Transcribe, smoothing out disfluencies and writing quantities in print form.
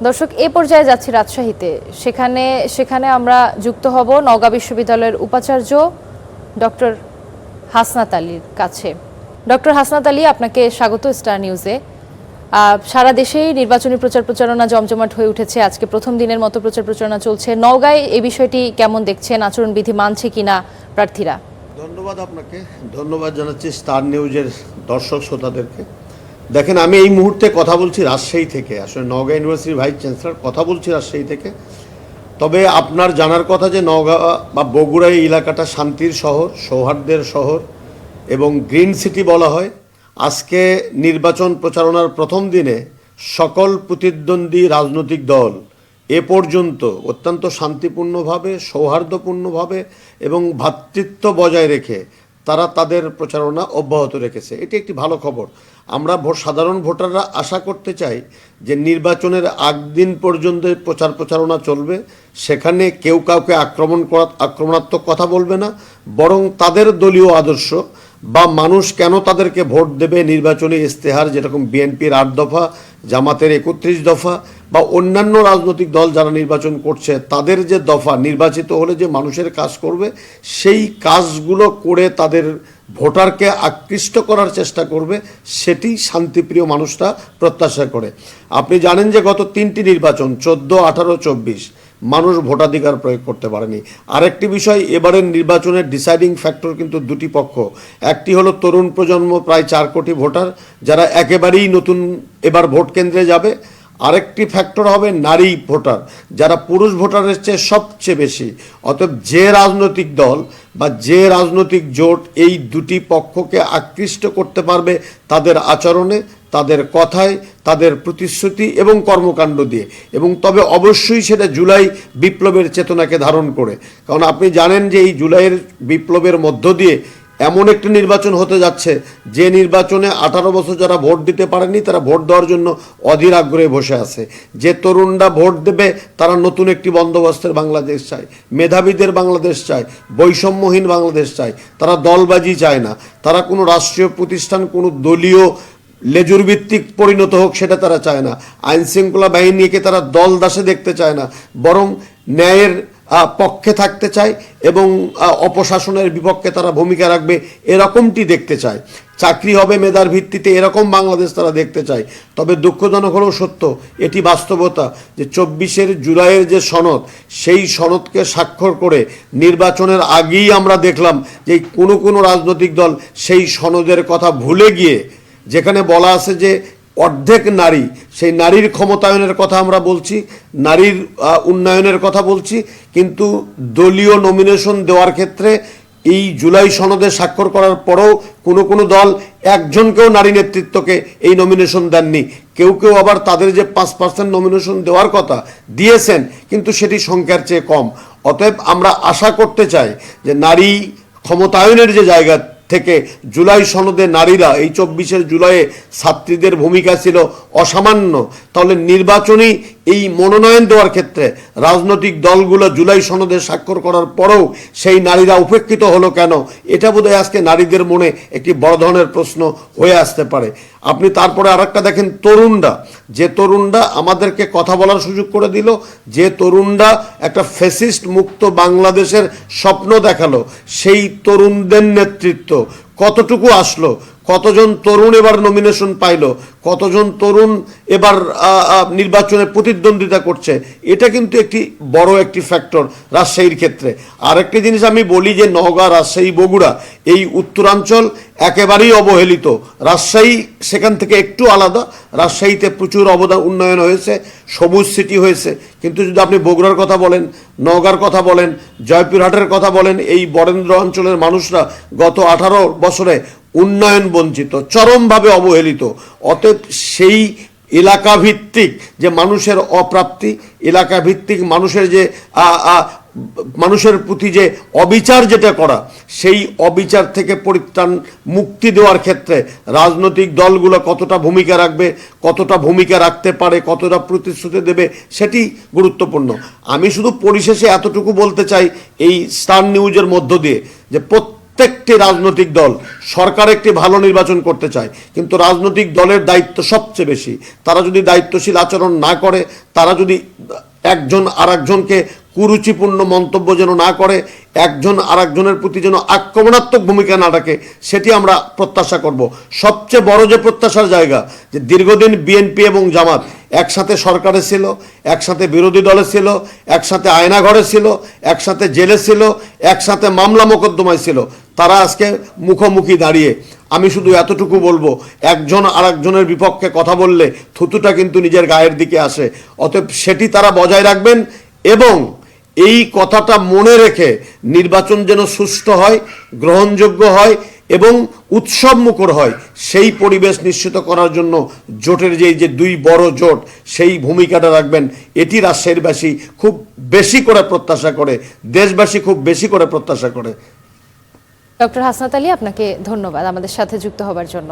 দর্শক এই পর্যায়ে যাচ্ছি রাজশাহীতে সেখানে আমরা যুক্ত হব নওগাঁ বিশ্ববিদ্যালয়ের উপাচার্য ডক্টর হাসনাত আলীর কাছে। ডক্টর হাসনাত আলী, আপনাকে স্বাগত স্টার নিউজে। সারা দেশেই নির্বাচনী প্রচারণা জমজমাট হয়ে উঠেছে। আজকে প্রথম দিনের মতো প্রচারণা চলছে। নওগাঁয় এই বিষয়টি কেমন দেখছেন? আচরণবিধি মানছে কিনা প্রার্থীরা? ধন্যবাদ আপনাকে, ধন্যবাদ জানাচ্ছি স্টার নিউজের দর্শক শ্রোতাদেরকে। দেখেন, আমি এই মুহূর্তে কথা বলছি রাজশাহী থেকে। আসলে নওগাঁ ইউনিভার্সিটির ভাইস চ্যান্সেলর, কথা বলছি রাজশাহী থেকে। তবে আপনার জানার কথা যে নওগাঁ বা বগুড়া এই এলাকাটা শান্তির শহর, সৌহার্দ্যের শহর এবং গ্রিন সিটি বলা হয়। আজকে নির্বাচন প্রচারণার প্রথম দিনে সকল প্রতিদ্বন্দ্বী রাজনৈতিক দল এ পর্যন্ত অত্যন্ত শান্তিপূর্ণভাবে, সৌহার্দ্যপূর্ণভাবে এবং ভ্রাতৃত্ব বজায় রেখে তারা তাদের প্রচারণা অব্যাহত রেখেছে। এটি একটি ভালো খবর। আমরা সাধারণ ভোটাররা আশা করতে চাই যে নির্বাচনের দিন পর্যন্ত প্রচারণা চলবে। সেখানে কেউ কাউকে আক্রমণাত্মক কথা বলবে না, বরং তাদের দলীয় আদর্শ বা মানুষ কেন তাদেরকে ভোট দেবে, নির্বাচনী ইস্তেহার যেরকম বিএনপির 8 দফা, জামাতের 31 দফা বা অন্যান্য রাজনৈতিক দল যারা নির্বাচন করছে তাদের যে দফা, নির্বাচিত হলে যে মানুষের কাজ করবে সেই কাজগুলো করে তাদের ভোটারকে আকৃষ্ট করার চেষ্টা করবে, সেটি শান্তিপ্রিয় মানুষরা প্রত্যাশা করে। আপনি জানেন যে গত 3টি নির্বাচন 14, 18, 24 মানুষ ভোটাধিকার প্রয়োগ করতে পারেনি। আরেকটি বিষয়, এবারের নির্বাচনের ডিসাইডিং ফ্যাক্টর কিন্তু দুটি পক্ষ। একটি হলো তরুণ প্রজন্ম, প্রায় 4 কোটি ভোটার যারা একেবারেই নতুন এবার ভোট কেন্দ্রে যাবে। আরেকটি ফ্যাক্টর হবে নারী ভোটার, যারা পুরুষ ভোটারের চেয়ে সবচেয়ে বেশি। অতএব যে রাজনৈতিক দল বা যে রাজনৈতিক জোট এই দুটি পক্ষকে আকৃষ্ট করতে পারবে তাদের আচরণে, তাদের কথায়, তাদের প্রতিশ্রুতি এবং কর্মকাণ্ড দিয়ে, এবং তবে অবশ্যই সেটা জুলাই বিপ্লবের চেতনাকে ধারণ করে। কারণ আপনি জানেন যে এই জুলাইয়ের বিপ্লবের মধ্য দিয়ে এমন একটি নির্বাচন হতে যাচ্ছে যে নির্বাচনে 18 বছর যারা ভোট দিতে পারেনি তারা ভোট দেওয়ার জন্য অধীর আগ্রহে বসে আছে। যে তরুণরা ভোট দেবে তারা নতুন একটি বন্দোবস্তের বাংলাদেশ চায়, মেধাবীদের বাংলাদেশ চায়, বৈষম্যহীন বাংলাদেশ চায়। তারা দলবাজি চায় না, তারা কোনো রাষ্ট্রীয় প্রতিষ্ঠান কোনো দলীয় লেজুর ভিত্তিক পরিণত হোক সেটা তারা চায় না। আইন শৃঙ্খলা বাহিনীকে তারা দল দাসে দেখতে চায় না, বরং ন্যায়ের পক্ষে থাকতে চায় এবং অপশাসনের বিপক্ষে তারা ভূমিকা রাখবে এরকমটি দেখতে চায়। চাকরি হবে মেধার ভিত্তিতে, এরকম বাংলাদেশ তারা দেখতে চায়। তবে দুঃখজনক হলেও সত্য, এটি বাস্তবতা যে 24 জুলাইয়ের যে সনদ, সেই সনদকে স্বাক্ষর করে নির্বাচনের আগেই আমরা দেখলাম যে কোনো রাজনৈতিক দল সেই সনদের কথা ভুলে গিয়ে, যেখানে বলা আছে যে অর্ধেক নারী, সেই নারীর ক্ষমতায়নের কথা আমরা বলছি, নারীর উন্নয়নের কথা বলছি, কিন্তু দলীয় নমিনেশন দেওয়ার ক্ষেত্রে এই জুলাই সনদে স্বাক্ষর করার পরেও কোনো দল একজনকেও নারী নেতৃত্বকে এই নমিনেশন দেননি। কেউ আবার তাদের যে 5% নমিনেশন দেওয়ার কথা দিয়েছেন, কিন্তু সেটি সংখ্যার চেয়ে কম। অতএব আমরা আশা করতে চাই যে নারী ক্ষমতায়নের যে জায়গা থেকে জুলাই সনদে নারীরা, এই 24 জুলাইয়ে ছাত্রীদের ভূমিকা ছিল অসামান্য। তাহলে নির্বাচনী এই মনোনয়ন দেওয়ার ক্ষেত্রে রাজনৈতিক দলগুলো জুলাই সনদে স্বাক্ষর করার পরেও সেই নারীরা উপেক্ষিত হলো কেন, এটা বোধহয় আজকে নারীদের মনে একটি বড় ধরনের প্রশ্ন হয়ে আসতে পারে। আপনি তারপরে আরেকটা দেখেন, তরুণরা আমাদেরকে কথা বলার সুযোগ করে দিল, যে তরুণরা একটা ফ্যাসিস্ট মুক্ত বাংলাদেশের স্বপ্ন দেখালো, সেই তরুণদের নেতৃত্ব কতটুকু আসলো, কতজন তরুণ এবার নমিনেশন পাইল, কতজন তরুণ এবার নির্বাচনে প্রতিদ্বন্দ্বিতা করছে, এটা কিন্তু একটি বড় একটি ফ্যাক্টর রাজশাহীর ক্ষেত্রে। আরেকটি জিনিস আমি বলি যে নওগাঁ, রাজশাহী, বগুড়া এই উত্তরাঞ্চল একেবারেই অবহেলিত। রাজশাহী সেখান থেকে একটু আলাদা। রাজশাহীতে প্রচুর উন্নয়ন হয়েছে, সবুজ সিটি হয়েছে, কিন্তু যদি আপনি বগুড়ার কথা বলেন, নওগাঁর কথা বলেন, জয়পুরহাটের কথা বলেন, এই বরেন্দ্র অঞ্চলের মানুষরা গত 18 বছরে উন্নয়ন বঞ্চিত, চরমভাবে অবহেলিত। অতএব সেই এলাকাভিত্তিক যে মানুষের অপ্রাপ্তি, এলাকাভিত্তিক মানুষের যে মানুষের প্রতি যে অবিচার যেটা করা, সেই অবিচার থেকে পরিত্রাণ মুক্তি দেওয়ার ক্ষেত্রে রাজনৈতিক দলগুলো কতটা ভূমিকা রাখবে, কতটা ভূমিকা রাখতে পারে, কতটা প্রতিশ্রুতি দেবে, সেটি গুরুত্বপূর্ণ। আমি শুধু পরিশেষে এতটুকু বলতে চাই এই স্টার নিউজের মধ্য দিয়ে যে প্রত্যেকটি রাজনৈতিক দল সরকার একটি ভালো নির্বাচন করতে চায়, কিন্তু রাজনৈতিক দলের দায়িত্ব সবচেয়ে বেশি। তারা যদি দায়িত্বশীল আচরণ না করে, তারা যদি একজন আরেকজনকে কুরুচিপূর্ণ মন্তব্য যেন না করে, একজন আরেকজনের প্রতি যেন আক্রমণাত্মক ভূমিকা না রাখে, সেটি আমরা প্রত্যাশা করব। সবচেয়ে বড় যে প্রত্যাশার জায়গা, যে দীর্ঘদিন বিএনপি এবং জামাত একসাথে সরকারে ছিল, একসাথে বিরোধী দলে ছিল, একসাথে আয়নাঘরে ছিল, একসাথে জেলে ছিল, একসাথে মামলা মোকদ্দমায় ছিল, তারা আজকে মুখোমুখি দাঁড়িয়ে আমি শুধু এতটুকু বলবো, একজন আরেকজনের বিপক্ষে কথা বললে থুতুটা কিন্তু নিজের গায়ের দিকে আসে। অতএব সেটি তারা বজায় রাখবেন এবং এই কথাটা মনে রেখে নির্বাচন যেন সুষ্ঠু হয়, গ্রহণযোগ্য হয় এবং উৎসব মুখর হয়, সেই পরিবেশ নিশ্চিত করার জন্য জোটের যে দুই বড় জোট, সেই ভূমিকাটা রাখবেন। এটি রাজশাহীবাসী খুব বেশি করে প্রত্যাশা করে, দেশবাসী খুব বেশি করে প্রত্যাশা করে। ডক্টর হাসনাত আলী, আপনাকে ধন্যবাদ আমাদের সাথে যুক্ত হবার জন্য।